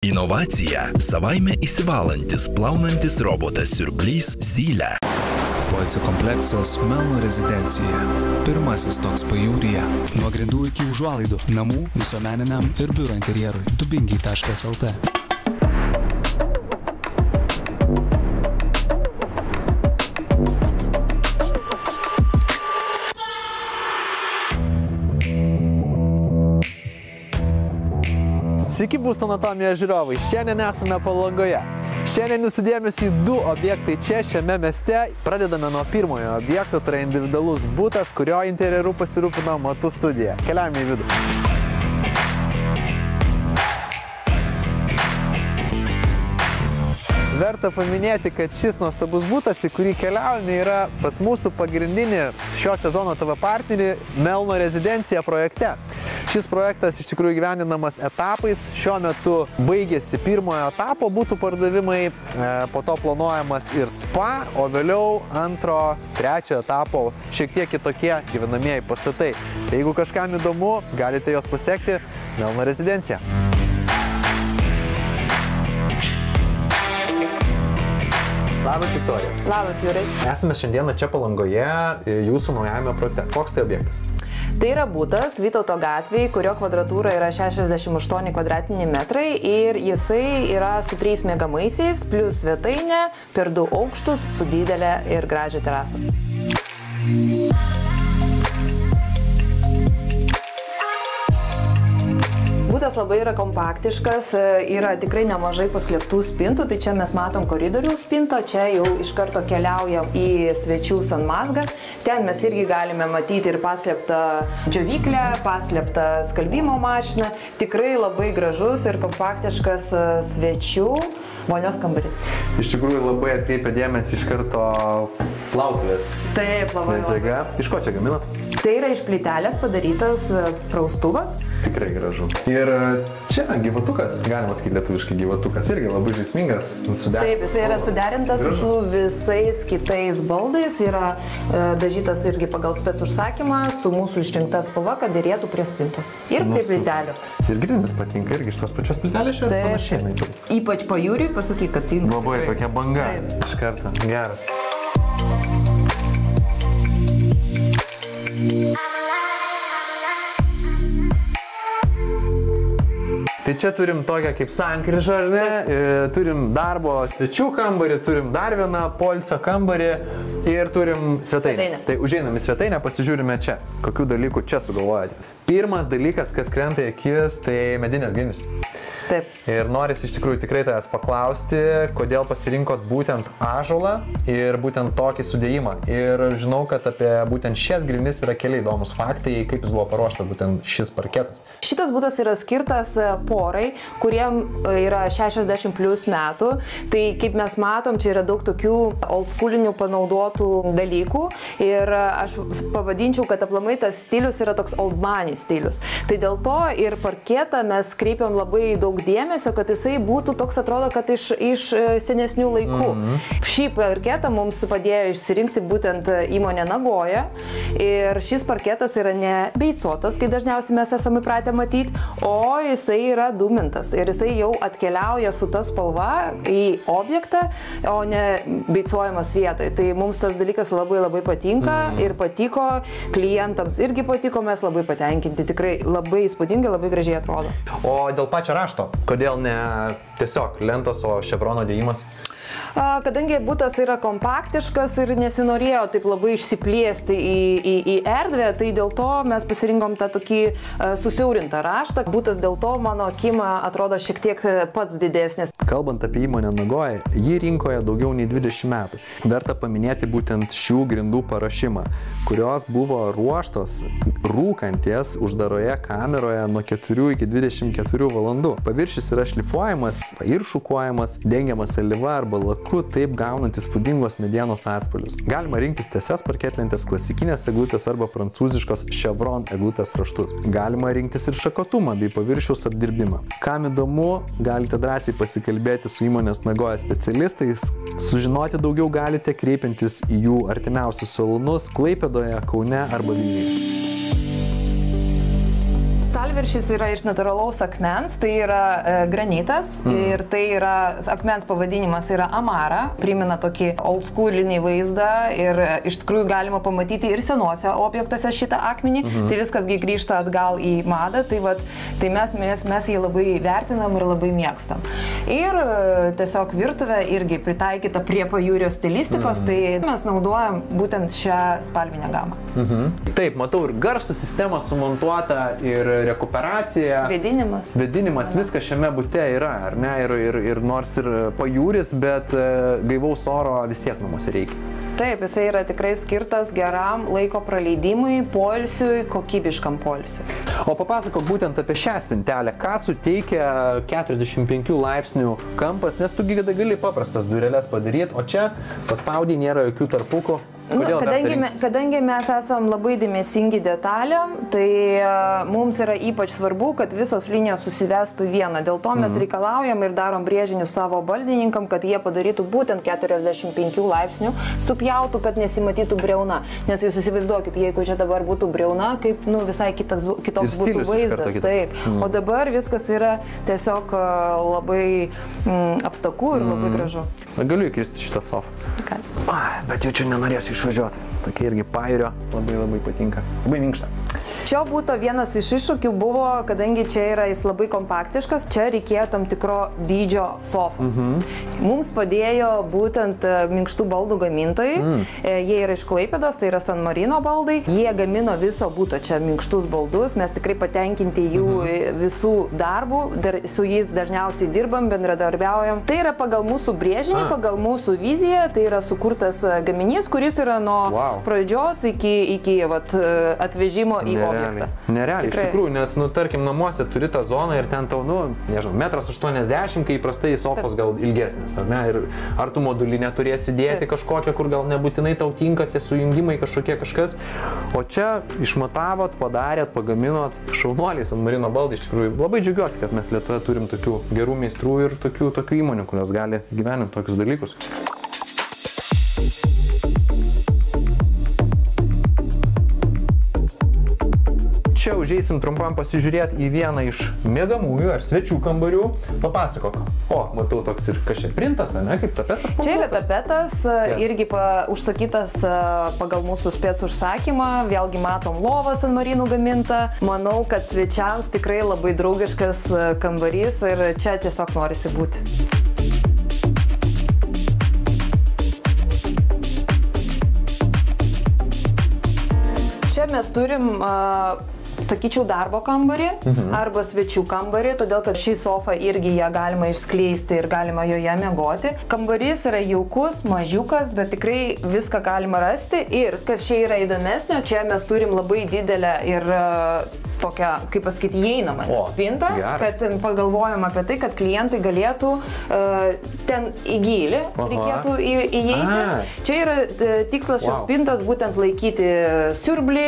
Inovacija – savaime įsivalantis, plaunantis robotas siurblys Zylė. Poilsio kompleksas Melno rezidencija. Pirmasis toks pajūryje. Nuo grindų iki užuolaidų. Namų, visuomeniniam ir biuro interjerui. Dubingiai.lt. Sveiki, būsto anatomijos žiūrovai. Šiandien esame Palangoje. Šiandien jūsų dėmesį į du objektai čia, šiame mieste. Pradedame nuo pirmojo objekto, tai yra individualus butas, kurio interjeru pasirūpino Matų studija. Keliaujame į vidų. Verta paminėti, kad šis nuostabus butas, į kurį keliaujame, yra pas mūsų pagrindinį šio sezono TV partnerį Melno rezidencija projekte. Šis projektas iš tikrųjų gyvendinamas etapais. Šiuo metu baigėsi pirmojo etapo butų pardavimai, po to planuojamas ir spa, o vėliau antro, trečio etapo šiek tiek kitokie gyvenamieji pastatai. Tai jeigu kažkam įdomu, galite jos pasiekti Melno rezidencija. Labas, Viktorija. Labas, Jurai. Esame šiandieną čia Palangoje jūsų naujajame projekte. Koks tai objektas? Tai yra butas Vytauto gatvėje, kurio kvadratūra yra 68 kvadratiniai metrai ir jisai yra su 3 miegamaisiais, plus svetainė, per 2 aukštus, su didelė ir gražią terasą. Butas labai yra kompaktiškas, yra tikrai nemažai paslėptų spintų, tai čia mes matom koridorių spintą, čia jau iš karto keliaujam į svečių sanmazgą. Ten mes irgi galime matyti ir paslėptą džiovyklę, paslėptą skalbimo mašiną. Tikrai labai gražus ir kompaktiškas svečių vonios kambarys. Iš tikrųjų labai atkreipia dėmesį iš karto plautuvės. Taip, labai. Medžiaga. Iš ko čia gaminat? Tai yra iš plytelės padarytas praustuvas. Tikrai gražu. Ir čia gyvatukas, galima sakyti lietuviškai gyvatukas, irgi labai žaismingas, suderintas. Taip, jisai yra suderintas su visais kitais baldais, yra dažytas irgi pagal spec užsakymą, su mūsų išrinkta spalva, kad dėrėtų prie spintos. Ir prie plytelių. Ir grindys patinka irgi iš tos pačios plytelės čia panašiai. Ypač pajūriui pasakyk, kad tinka. Labai tokia banga. Iš karto. Geras. Tai čia turim tokią kaip sankryžą, ar ne? Turim darbo svečių kambarį, turim dar vieną poilsio kambarį ir turim svetainę. Tai užeinam į svetainę, pasižiūrime čia, kokių dalykų čia sugalvojate. Pirmas dalykas, kas krenta į akis, tai medinės grindys. Taip. Ir norisi iš tikrųjų tikrai tavęs paklausti, kodėl pasirinkot būtent ąžuolą ir būtent tokį sudėjimą. Ir žinau, kad apie būtent šias grindis yra keli įdomus faktai, kaip jis buvo paruoštas būtent šis parketas. Šitas butas yra skirtas porai, kuriem yra 60 plus metų. Tai kaip mes matom, čia yra daug tokių oldschoolinių panaudotų dalykų. Ir aš pavadinčiau, kad aplamai tas stilius yra toks old money stilius. Tai dėl to ir parketą mes kreipiam labai daug dėmesio, kad jisai būtų toks, atrodo, kad iš senesnių laikų. Šį parketą mums padėjo išsirinkti būtent įmonė Nagoja. Ir šis parketas yra ne beicuotas, kai dažniausiai mes esame įpratę matyti, o jisai yra dūmintas. Ir jisai jau atkeliauja su ta spalva į objektą, o ne beicuojamas vietoje. Tai mums tas dalykas labai patinka ir patiko, klientams irgi patiko, mes labai patenkinti. Tikrai labai įspūdingai, labai gražiai atrodo. O dėl pačio rašto, kodėl ne tiesiog lentos, o ševrono dėjimas? Kadangi butas yra kompaktiškas ir nesinorėjo taip labai išsiplėsti į erdvę, tai dėl to mes pasirinkom tą tokį susiaurintą raštą. Butas dėl to mano akima atrodo šiek tiek pats didesnis. Kalbant apie įmonę Nagoja, ji rinkoje daugiau nei 20 metų. Verta paminėti būtent šių grindų paruošimą, kurios buvo ruoštos rūkanties uždaroje kameroje nuo 4 iki 24 valandų. Paviršius yra šlifuojamas ir šukuojamas, dengiamas alyva arba laku, taip gaunant įspūdingos medienos atspalvius. Galima rinktis tiesias parketlentės, klasikinės eglutės arba prancūziškos chevron eglutės raštus. Galima rinktis ir šakotumą bei paviršiaus apdirbimą. Kam įdomu, galite drąsiai pasikalbėti su įmonės Nagoja specialistais. Sužinoti daugiau galite kreipiantis į jų artimiausius salonus Klaipėdoje, Kaune arba Vilniuje. paviršys yra iš natūralaus akmens, tai yra granitas ir tai yra, akmens pavadinimas yra Amara, primena tokį old schoolinį vaizdą ir iš tikrųjų galima pamatyti ir senuose objektuose šitą akmenį, tai viskasgi grįžta atgal į madą, tai mes jį labai vertinam ir labai mėgstam. Ir tiesiog virtuvė irgi pritaikyta prie pajūrio stilistikos, tai mes naudojam būtent šią spalvinę gamą. Taip, matau ir garso sistema sumontuota, ir rekuperacija. Vėdinimas, viskas šiame bute yra, ar ne? Ir nors ir pajūris, bet gaivaus oro vis tiek namuose reikia. Taip, jisai yra tikrai skirtas geram laiko praleidimui, poilsiui, kokybiškam poilsiui. O papasakok būtent apie šią spintelę, ką suteikia 45 laipsnių kampas, nes tu gali paprastas dureles padaryti, o čia paspaudai, nėra jokių tarpukų. Kadangi mes esam labai dėmesingi detalėm, tai mums yra ypač svarbu, kad visos linijos susivestų vieną. Dėl to mes reikalaujam ir darom brėžinius savo baldininkam, kad jie padarytų būtent 45 laipsnių, supjautų, kad nesimatytų briauna. Nes jūs įsivaizduokit, jeigu čia dabar būtų briauna, kaip visai kitoks būtų vaizdas. Taip. O dabar viskas yra tiesiog labai aptaku ir labai gražu. Galiu įkristi šitą sofą. Bet jau čia nenorėsiu išvažiuoti. Tokia irgi pajūrio, labai patinka. Labai minkšta. Čia būtų vienas iš iššūkių buvo, kadangi čia yra jis labai kompaktiškas, čia reikėjo tam tikro dydžio sofos. Mums padėjo būtent minkštų baldų gamintojai. Jie yra iš Klaipėdos, tai yra San Marino baldai. Jie gamino viso būto čia minkštus baldus. Mes tikrai patenkinti jų visų darbų. Su jais dažniausiai dirbam, bendradarbiaujam. Tai yra pagal mūsų brėžinį, pagal mūsų viziją. Tai yra sukurtas gaminys, kuris yra nuo pradžios iki atvežimo į objektą. Nerealiai, iš tikrųjų, nes, tarkim, namuose turi tą zoną ir ten tau, nežinau, 1,80 m, kai įprastai sofos gal ilgesnės, ar ne? Ir ar tu modulinę turėsi dėti kažkokią, kur gal nebūtinai tau tinka tie sujungimai kažkas. O čia išmatavot, padarėt, pagaminot, šaunuoliai San Marino baldai, iš tikrųjų. Labai džiaugiuosi, kad mes Lietuvoje turim tokių gerų meistrų ir tokių įmonių, kurios gali gyveninti tokius dalykus. Čia užeisim trumpam pasižiūrėti į vieną iš miegamųjų ar svečių kambarių. Papasakok. Matau toks ir kažkiek printas, ne? Kaip tapetas? Čia yra tapetas, irgi užsakytas pagal mūsų spec užsakymą. Vėlgi matom lovą San Marinų gamintą. Manau, kad svečiams tikrai labai draugiškas kambarys ir čia tiesiog norisi būti. Čia mes turim sakyčiau, darbo kambarį arba svečių kambarį, todėl kad šį sofą irgi ją galima išskleisti ir galima joje miegoti. Kambarys yra jaukus, mažiukas, bet tikrai viską galima rasti. Ir kas čia yra įdomesnio, čia mes turim labai didelę ir tokią, kaip pasakyti, įeinamą spintą, kad pagalvojam apie tai, kad klientai galėtų ten į gylį reikėtų įeiti. Čia yra tikslas šios spintos būtent laikyti siurblį,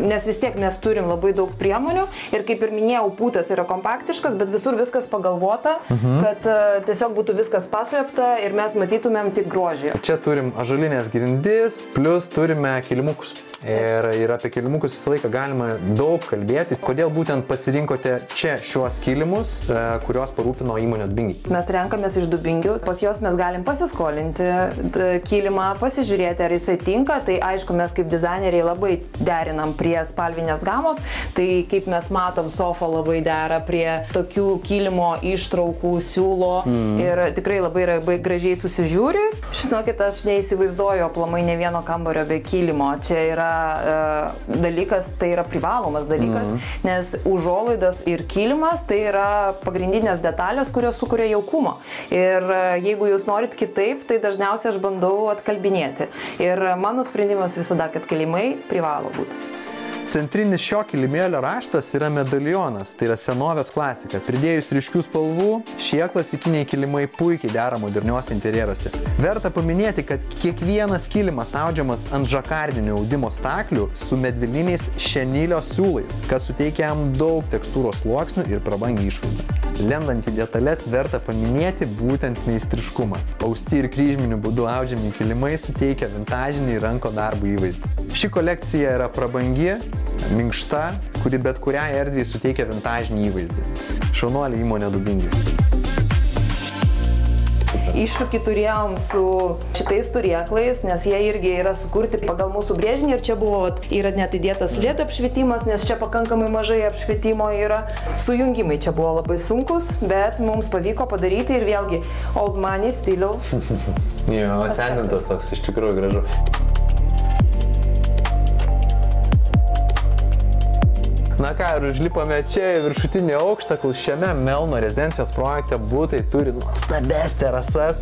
nes vis tiek mes turim labai daug priemonių ir kaip ir minėjau, putas yra kompaktiškas, bet visur viskas pagalvota, kad tiesiog būtų viskas paslėpta ir mes matytumėm tik grožį. Čia turim ąžuolinės grindis, plus turime kilimukus. Ir apie kilimukus visą laiką galima daug kalbėti. Kodėl būtent pasirinkote čia šiuos kilimus, kuriuos parūpino įmonė Dubingiai? Mes renkamės iš Dubingių, pas juos mes galim pasiskolinti kilimą, pasižiūrėti, ar jisai tinka. Tai aišku, mes kaip dizaineriai labai derinam prie spalvinės gamos. Tai kaip mes matom, sofa labai dera prie tokių kilimo ištraukų, siūlo ir tikrai labai gražiai susižiūri. Žinokit, aš neįsivaizduoju aplamai ne vieno kambario be kilimo. Čia yra dalykas, tai yra privalomas dalykas, nes užuolaidos ir kilimas tai yra pagrindinės detalės, kurios sukuria jaukumą. Ir jeigu jūs norit kitaip, tai dažniausiai aš bandau atkalbinėti. Ir mano sprendimas visada, kad kilimai privalo būti. Centrinis šio kilimėlio raštas yra medalionas, tai yra senovės klasika. Pridėjus ryškių spalvų, šie klasikiniai kilimai puikiai dera moderniuose interjeruose. Verta paminėti, kad kiekvienas kilimas audžiamas ant žakardinių audimo staklių su medvilniniais šenilio siūlais, kas suteikia jam daug tekstūros sluoksnių ir prabangią išvaizdą. Lendant į detalės verta paminėti būtent meistriškumą. Austi ir kryžminiu būdu audžiami kilimai suteikia vintažinį ranko darbo įvaizdį. Ši kolekcija yra prabangi, minkšta, kuri bet kuriai erdvei suteikia vintažinį įvaizdį. Šaunuolė įmonė Dubingiai. Iššūkį turėjom su šitais turėklais, nes jie irgi yra sukurti pagal mūsų brėžinį ir čia buvo, yra net įdėtas LED apšvietimas, nes čia pakankamai mažai apšvietimo yra. Sujungimai čia buvo labai sunkus, bet mums pavyko padaryti ir vėlgi old money stiliaus. Jo, sendintas toks, iš tikrųjų gražu. Na ką, ir užlipame čia į viršutinį aukštą, kol šiame Melno rezidencijos projekte būtai turi nuostabes terasas.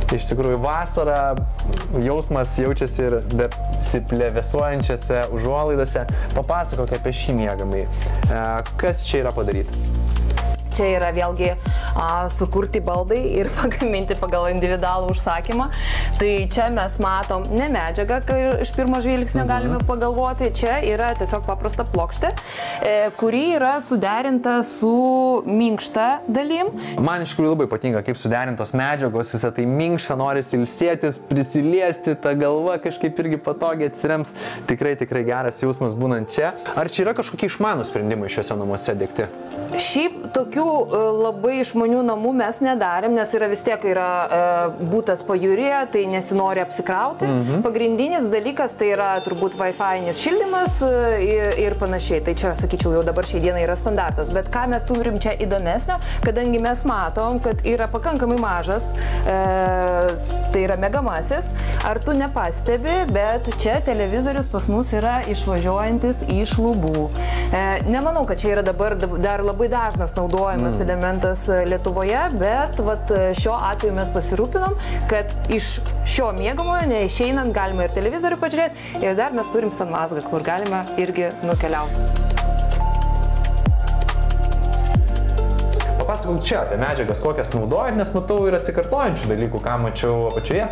Iš tikrųjų, vasarą jausmas jaučiasi ir besiplevėsuojančiose užuolaidose. Papasakok apie šį miegamąjį. Kas čia yra padaryta? Čia yra vėlgi sukurti baldai ir pagaminti pagal individualų užsakymą. Tai čia mes matom ne medžiagą, kai iš pirmo žvilgsnio galime pagalvoti. Čia yra tiesiog paprasta plokštė, kuri yra suderinta su minkšta dalim. Man iš tikrųjų labai patinka, kaip suderintos medžiagos, visą tai minkšta, norisi ilsėtis, prisiliesti, ta galva kažkaip irgi patogiai atsirems. Tikrai geras jausmas būnant čia. Ar čia yra kažkokie išmanūs sprendimai šiuose namuose dėkti? Šiaip tokių labai išmanių namų mes nedarėm, nes yra vis tiek būtas pajūryje, tai nesinori apsikrauti. Pagrindinis dalykas tai yra turbūt Wi-Fi šildymas ir panašiai. Tai čia, sakyčiau, jau dabar šiai dienai yra standartas. Bet ką mes turim čia įdomesnio, kadangi mes matom, kad yra pakankamai mažas, tai yra megamasis, ar tu nepastebi, bet čia televizorius pas mus yra išvažiuojantis iš lubų. Nemanau, kad čia yra dabar dar labai dažnas naudojamas elementas Lietuvoje, bet šiuo atveju mes pasirūpinom, kad iš šio miegamojo neišeinant galima ir televizorių pažiūrėti ir dar mes turim sanmazgą, kur galime irgi nukeliauti. Papasakok čia apie medžiagas, kokias naudojat, nes matau ir atsikartojančių dalykų, ką mačiau apačioje.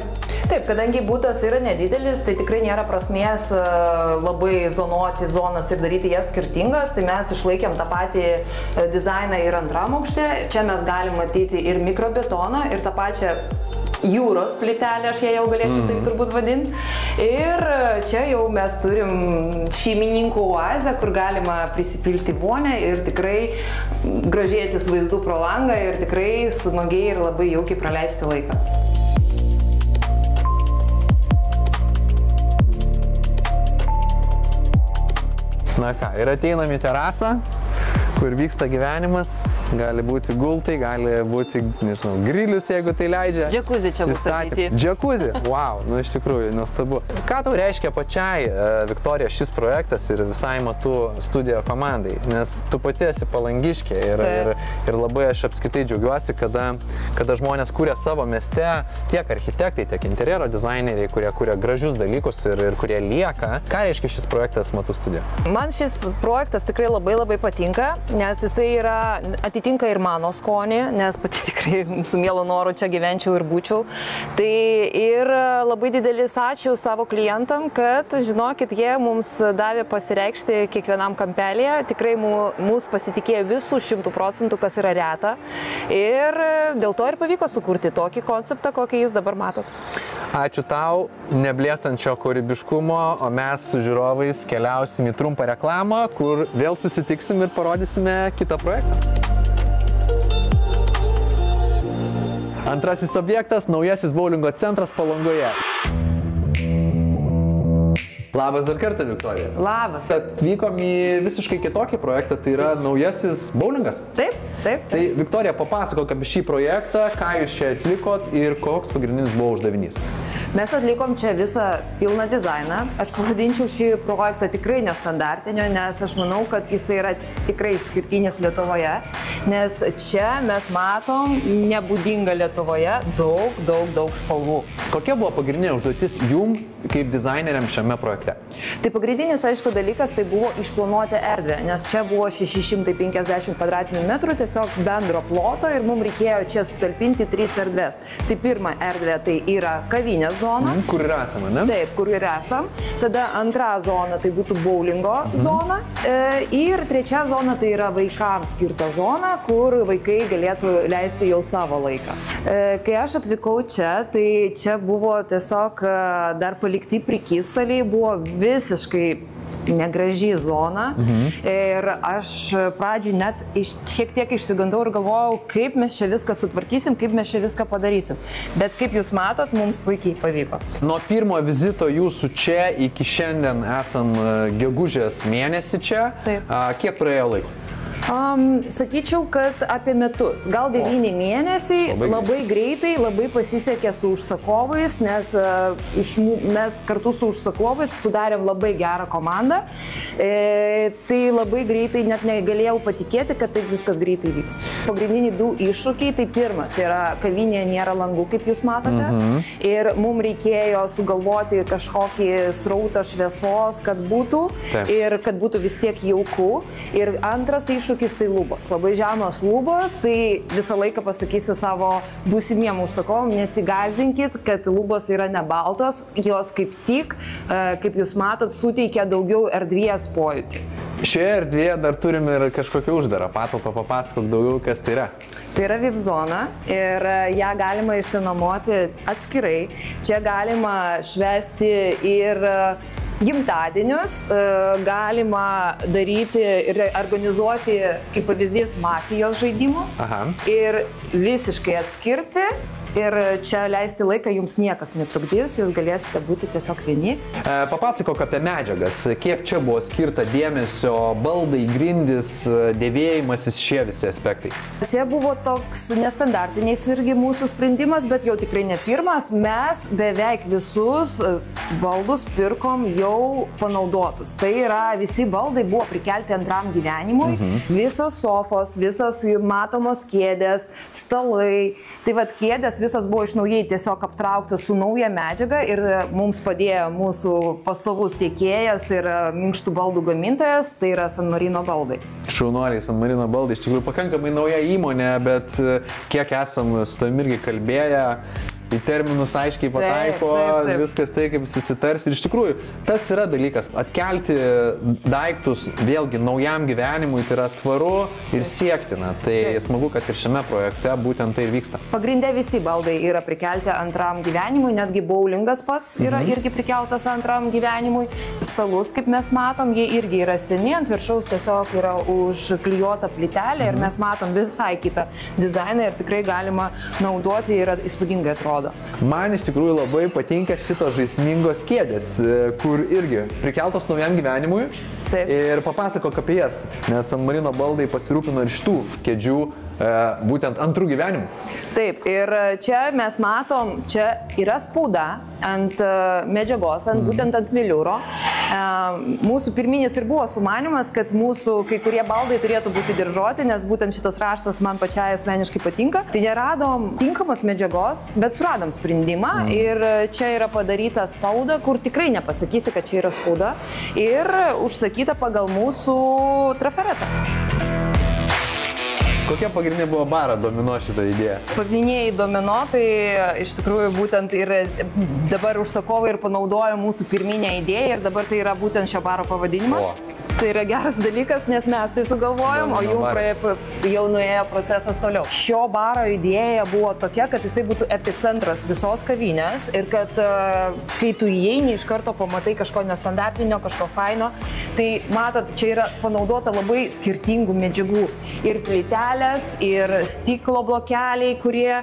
Taip, kadangi būtas yra nedidelis, tai tikrai nėra prasmės labai zonuoti zonas ir daryti jas skirtingas, tai mes išlaikėm tą patį dizainą ir antram aukšte. Čia mes galim matyti ir mikrobetoną, ir tą pačią jūros plytelę, aš ją jau galėčiau taip turbūt vadinti. Ir čia jau mes turim šeimininkų oazę, kur galima prisipilti vonę ir tikrai grožėtis vaizdų pro langą ir tikrai smagiai ir labai jaukiai praleisti laiką. Na ką, ir ateinam į terasą, kur vyksta gyvenimas. Gali būti gultai, gali būti, nežinau, grilius, jeigu tai leidžia. Džakuzi čia bus statyti. Džakuzi? Wow, nu iš tikrųjų, nuostabu. Ką tau reiškia pačiai, Viktorija, šis projektas ir visai Matų studijo komandai? Nes tu pati esi palangiškė ir labai aš apskritai džiaugiuosi, kada žmonės kuria savo mieste, tiek architektai, tiek interjero dizaineriai, kurie kuria gražius dalykus ir kurie lieka. Ką reiškia šis projektas Matų studijo? Man šis projektas tikrai labai patinka, nes jisai atitinka ir mano skonį, nes pati tikrai su mielu noru čia gyvenčiau ir būčiau. Tai ir labai didelis ačiū savo klientam, kad, žinokit, jie mums davė pasireikšti kiekvienam kampelėje. Tikrai mūsų pasitikėjo visų 100%, kas yra reta. Ir dėl to ir pavyko sukurti tokį konceptą, kokį jūs dabar matot. Ačiū tau, neblėstančio kūrybiškumo, o mes su žiūrovais keliausim į trumpą reklamą, kur vėl susitiksim ir parodysime kitą projektą. Antrasis objektas – naujasis boulingo centras Palangoje. Labas dar kartą, Viktorija. Labas. Atvykom į visiškai kitokį projektą, tai yra naujasis boulingas. Taip. Tai Viktorija, papasakok apie šį projektą, ką jūs čia atlikot ir koks pagrindinis buvo uždavinys. Mes atlikom čia visą pilną dizainą. Aš pavadinčiau šį projektą tikrai nestandartinio, nes aš manau, kad jis yra tikrai išskirtinis Lietuvoje, nes čia mes matom nebūdingą Lietuvoje daug spalvų. Kokia buvo pagrindinė užduotis jum kaip dizaineriam šiame projekte? Tai pagrindinis, aišku, dalykas tai buvo išplanuoti erdvę, nes čia buvo 650 kvadratinių metrų tiesiog bendro ploto ir mums reikėjo čia sutalpinti 3 erdvės. Tai pirma erdvė tai yra kavinės zona. Kur ir esame, ne? Taip, kur ir esam. Tada antra zona tai būtų bowlingo zona. Ir trečia zona tai yra vaikams skirta zona, kur vaikai galėtų leisti jau savo laiką. Kai aš atvykau čia, tai čia buvo tiesiog dar palikti prekystaliai, buvo visiškai negraži zona. Ir aš pradžiai net šiek tiek išsigandau ir galvojau, kaip mes čia viską sutvarkysim, kaip mes čia viską padarysim. Bet kaip jūs matot, mums puikiai pavyko. Nuo pirmo vizito jūsų čia iki šiandien esam gegužės mėnesį čia. Taip. Kiek praėjo laiko? Sakyčiau, kad apie metus, gal 9 mėnesiai, labai greitai, labai pasisekė su užsakovais, nes mes kartu su užsakovais sudarėm labai gerą komandą. Tai labai greitai net negalėjau patikėti, kad taip viskas greitai vyks. Pagrindiniai 2 iššūkiai, tai pirmas yra kavinėje nėra langų, kaip jūs matote, ir mums reikėjo sugalvoti kažkokį srautą šviesos, kad būtų, ir kad būtų vis tiek jauku. Ir antras iššūkis tai lubos. Labai žemos lubos, tai visą laiką pasakysiu savo būsimiem užsakovam, nesigazdinkit, kad lubos yra ne baltos, jos kaip tik, kaip jūs matot, suteikia daugiau erdvės pojūtį. Šioje erdvėje dar turim ir kažkokią uždarą patalpą, papasakok daugiau, kas tai yra. Tai yra VIP zona ir ją galima išsinuomoti atskirai. Čia galima švęsti ir gimtadienius, galima daryti ir organizuoti, kaip pavyzdys, mafijos žaidimus. Ir visiškai atskirti. Ir čia leisti laiką jums niekas netrukdys, jūs galėsite būti tiesiog vieni. Papasakok apie medžiagas, kiek čia buvo skirta dėmesio, baldai, grindis, dėvėjimasis, šie visi aspektai. Čia buvo toks nestandartinis irgi mūsų sprendimas, bet jau tikrai ne pirmas. Mes beveik visus baldus pirkom jau panaudotus. Tai yra, visi baldai buvo prikelti antram gyvenimui, visos sofos, visos matomos kėdės, stalai. Tai vat kėdės visas buvo iš naujai tiesiog aptrauktas su nauja medžiaga ir mums padėjo mūsų pastovus tiekėjas ir minkštų baldų gamintojas, tai yra San Marino baldai. Šaunuoliai, San Marino baldai, iš tikrųjų pakankamai nauja įmonė, bet kiek esam su tavim irgi kalbėję, į terminus aiškiai pataiko, taip. Viskas tai, kaip susitars. Ir iš tikrųjų, tas yra dalykas, atkelti daiktus vėlgi naujam gyvenimui, tai yra tvaru ir siektina. Tai smagu, kad ir šiame projekte būtent tai ir vyksta. Pagrindė visi baldai yra prikelti antram gyvenimui, netgi bowlingas pats yra irgi prikeltas antram gyvenimui. Stalus, kaip mes matom, jie irgi yra seni, ant viršaus tiesiog yra užklijuota plytelė ir mes matom visai kitą dizainą ir tikrai galima naudoti ir įspūdingai atrodo. Man iš tikrųjų labai patinka šitos žaismingos kėdės, kur irgi prikeltos naujam gyvenimui. Taip. Ir papasakok apie jas, nes San Marino baldai pasirūpino ir šitų kėdžių būtent antrų gyvenimų. Taip, ir čia mes matom, čia yra spauda ant medžiagos, būtent ant veliūro. Mūsų pirminis ir buvo sumanimas, kad mūsų kai kurie baldai turėtų būti diržuoti, nes būtent šitas raštas man pačiai asmeniškai patinka. Tai neradom tinkamos medžiagos, bet suradom sprendimą ir čia yra padaryta spauda, kur tikrai nepasakysi, kad čia yra spauda ir užsakyta pagal mūsų trafaretą. Kokia pagrindinė buvo baro domino šitą idėją? Paminėjai domino, tai iš tikrųjų būtent ir dabar užsakovai ir panaudojo mūsų pirminę idėją ir dabar tai yra būtent šio baro pavadinimas. Tai yra geras dalykas, nes mes tai sugalvojom, o jau nuėjo procesas toliau. Šio baro idėja buvo tokia, kad jisai būtų epicentras visos kavinės ir kad kai tu įeini, iš karto pamatai kažko nestandartinio, kažko faino. Tai matot, čia yra panaudota labai skirtingų medžiagų. Ir plytelės, ir stiklo blokeliai, kurie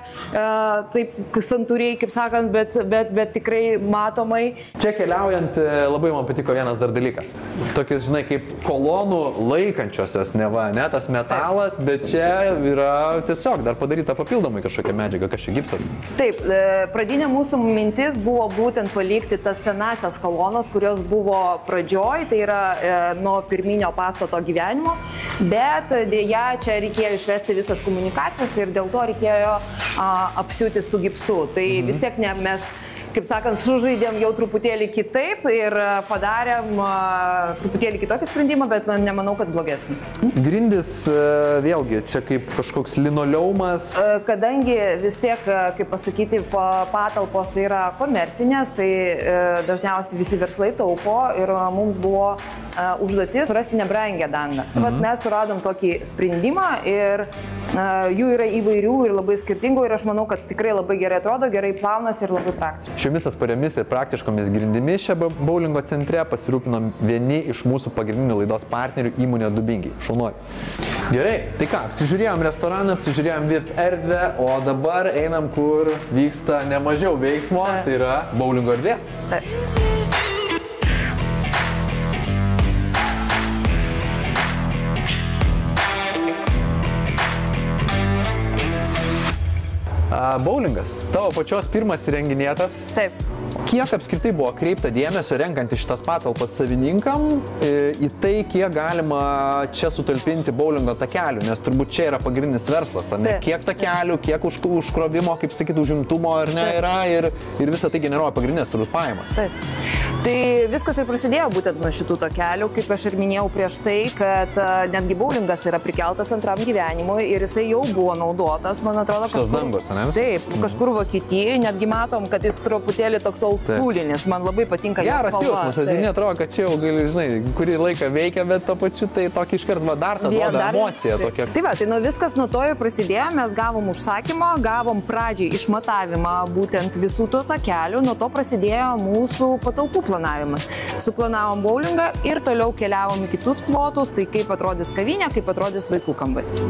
taip santūriai, kaip sakant, bet tikrai matomai. Čia keliaujant labai man patiko vienas dar dalykas. Tokias, žinai, kaip kolonų laikančiosios, neva, ne tas metalas, bet čia yra tiesiog dar padaryta papildomai kažkokia medžiaga, kažkokia gipsas. Taip, pradinė mūsų mintis buvo būtent palikti tas senasias kolonas, kurios buvo pradžioj, tai yra nuo pirminio pastato gyvenimo, bet dėja čia reikėjo išvesti visas komunikacijas ir dėl to reikėjo apsiūti su gipsu. Tai vis tiek mes kaip sakant, sužaidėm jau truputėlį kitaip ir padarėm truputėlį kitokį sprendimą, bet nemanau, kad blogesnį. Grindis vėlgi čia kaip kažkoks linoleumas. Kadangi vis tiek, kaip pasakyti, patalpos yra komercinės, tai dažniausiai visi verslai taupo ir mums buvo užduotis surasti nebrangę dangą. Vat mes suradom tokį sprendimą ir jų yra įvairių ir labai skirtingų ir aš manau, kad tikrai labai gerai atrodo, gerai plaunasi ir labai praktiškai. Šiomis atspariomis ir praktiškomis grindimis šią boulingo centre pasirūpinom vieni iš mūsų pagrindinių laidos partnerių įmonė Dubingiai. Šaunuoju. Gerai, tai ką, apsižiūrėjom restoraną, apsižiūrėjom VIP erdvę, o dabar einam, kur vyksta nemažiau veiksmo, tai yra boulingo erdvė. Taip. Boulingas, tavo pačios pirmas įrenginėtas. Taip. Kiek apskritai buvo kreipta dėmesio renkant iš tas patalpas savininkam į tai, kiek galima čia sutalpinti boulingo takelių, nes turbūt čia yra pagrindinis verslas, ar ne? Kiek takelių, kiek užkrovimo, kaip sakyti, užimtumo ar ne yra ir visą tai generuoja pagrindinės turbūt pajamas. Taip. Tai viskas ir prasidėjo būtent nuo šitų takelių, kaip aš ir minėjau prieš tai, kad netgi boulingas yra prikeltas antram gyvenimui ir jisai jau buvo naudotas, man atrodo, kažkur. Šitas dangos, ne? Taip, kažkur Vokietijoje, netgi matom, kad jis truputėlį toks oldschoolinis, man labai patinka jo spalva. Geras jausmas, tai netrodo, kad čia jau gali, žinai, kurį laiką veikia, bet to pačiu tai tokį iškart dar tą duoda emociją tokia. Tai va, tai viskas nuo to ir prasidėjo, mes gavom užsakymą, gavom pradžiai išmatavimą būtent visų tų takelių, nuo to prasidėjo mūsų patalpų planavimas. Suplanavom boulingą ir toliau keliavom į kitus plotus, tai kaip atrodys kavinė, kaip atrodys vaikų kambarys.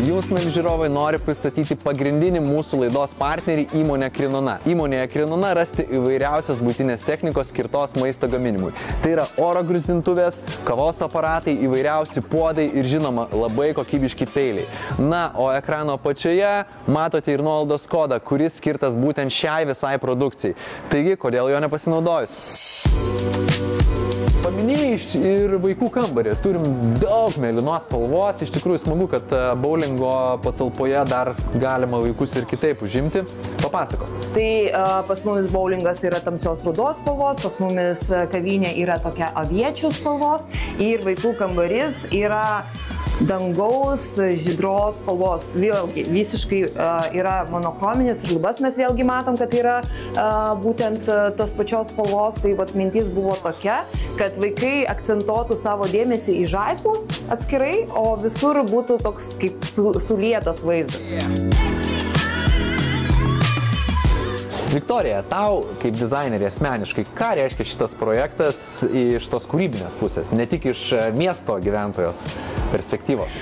Jums, mėly žiūrovai, noriu pristatyti pagrindinį mūsų laidos partnerį įmonę Krinona. Įmonėje Krinona rasti įvairiausios buitinės technikos skirtos maisto gaminimui. Tai yra oro gruzdintuvės, kavos aparatai, įvairiausi puodai ir žinoma labai kokybiški peiliai. Na, o ekrano apačioje matote ir nuolaidos kodą, kuris skirtas būtent šiai visai produkcijai. Taigi, kodėl jo nepasinaudojus? Paminėjai ir vaikų kambarį. Turim daug mėlynos spalvos. Iš tikrųjų smagu, kad boulingo patalpoje dar galima vaikus ir kitaip užimti. Papasako. Tai pas mumis boulingas yra tamsios rudos spalvos, pas mumis kavinė yra tokia aviečių spalvos ir vaikų kambarys yra dangaus žydros spalvos. Vėlgi, visiškai yra monochrominis ir lubas mes vėlgi matom, kad yra būtent tos pačios spalvos. Tai vat mintis buvo tokia, kad vaikai akcentuotų savo dėmesį į žaislus atskirai, o visur būtų toks kaip sulietas vaizdas. Viktorija, tau kaip dizainerė asmeniškai, ką reiškia šitas projektas iš tos kūrybinės pusės, ne tik iš miesto gyventojos perspektyvos?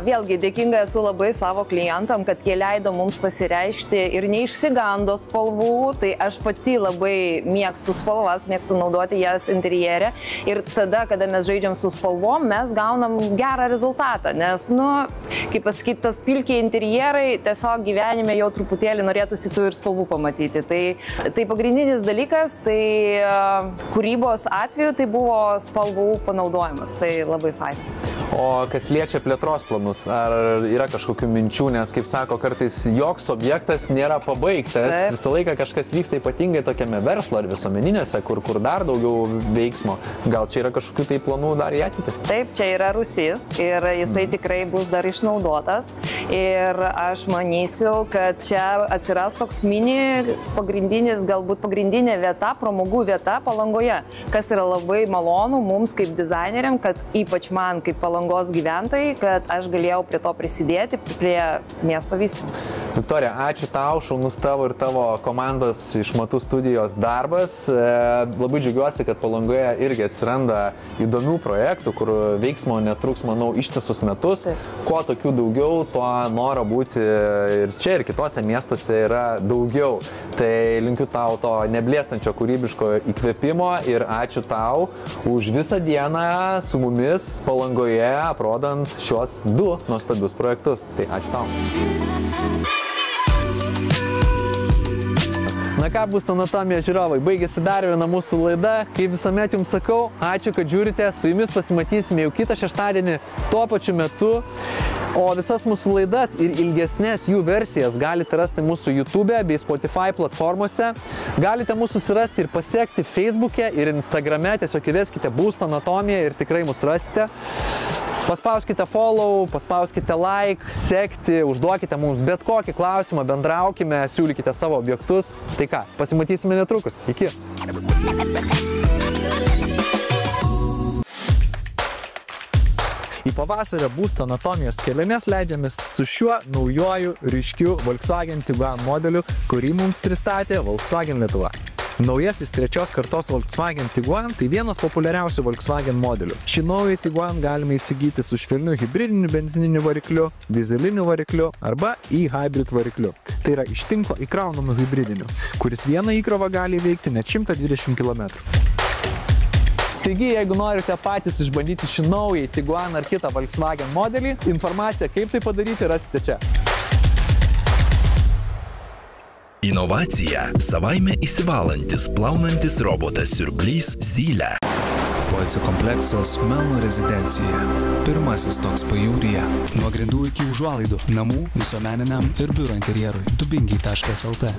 Vėlgi, dėkinga esu labai savo klientam, kad jie leido mums pasireikšti ir neišsigando spalvų, tai aš pati labai mėgstu spalvas, mėgstu naudoti jas interjere ir tada, kada mes žaidžiam su spalvom, mes gaunam gerą rezultatą, nes, kaip pasakyti, tas pilkiai interjerai tiesiog gyvenime jau truputėlį norėtųsi tų ir spalvų pamatyti. Tai pagrindinis dalykas, tai kūrybos atveju tai buvo spalvų panaudojimas, tai labai fainai. O kas liečia plėtros planus, ar yra kažkokių minčių, nes, kaip sako, kartais joks objektas nėra pabaigtas, Taip. Visą laiką kažkas vyksta ypatingai tokiame verslo ar visuomeninėse, kur dar daugiau veiksmo. Gal čia yra kažkokių tai planų dar į ateitį? Taip, čia yra rūsys ir jisai tikrai bus dar išnaudotas ir aš manysiu, kad čia atsiras toks galbūt pagrindinė vieta, pramogų vieta Palangoje, kas yra labai malonu mums kaip dizaineriam, kad ypač man kaip Palangos gyventojai, kad aš galėjau prie to prisidėti, prie miesto vystymo. Viktorija, ačiū tau, šaunus tavo ir tavo komandos iš Matų studijos darbas. Labai džiaugiuosi, kad Palangoje irgi atsiranda įdomių projektų, kur veiksmo netruks, manau, ištisus metus. Kuo tokių daugiau, tuo noro būti ir čia, ir kitose miestuose yra daugiau. Tai linkiu tau to neblėstančio kūrybiško įkvėpimo ir ačiū tau už visą dieną su mumis Palangoje, aprodant šios 2 nuostabius projektus. Tai ačiū tau. Na ką, Būsto anatomija žiūrovai, baigėsi dar viena mūsų laida. Kaip visuomet jums sakau, ačiū, kad žiūrite. Su jumis pasimatysime jau kitą šeštadienį tuo pačiu metu. O visas mūsų laidas ir ilgesnės jų versijas galite rasti mūsų YouTube bei Spotify platformose. Galite mūsų susirasti ir pasiekti Facebook'e ir Instagram'e. Tiesiog įveskite Būsto anatomiją ir tikrai mus rasite. Paspauskite follow, paspauskite like, sekti, užduokite mums bet kokį klausimą, bendraukime, siūlykite savo objektus. Tai ką, pasimatysime netrukus. Iki. Į pavasario Būsto anatomijos keliones leidžiamės su šiuo naujoju ryškiu Volkswagen Tiguan modeliu, kurį mums pristatė Volkswagen Lietuva. Naujasis trečios kartos Volkswagen Tiguan tai vienas populiariausių Volkswagen modelių. Šį naują Tiguan galime įsigyti su švelniu hibridiniu benzininiu varikliu, dizeliniu varikliu arba e-hybrid varikliu. Tai yra iš tinklo įkraunamu hibridiniu, kuris vieną įkrovą gali įveikti net 120 km. Taigi, jeigu norite patys išbandyti šį naują Tiguan ar kitą Volkswagen modelį, informaciją, kaip tai padaryti, rasite čia. Inovacija – savaime įsivalantis, plaunantis robotas siurblys Zylė. Poilsio kompleksas Melno rezidencija. Pirmasis toks pajūryje. Nuo grindų iki užuolaidų. Namų, visuomeniniam ir biuro interjerui. Dubingiai.lt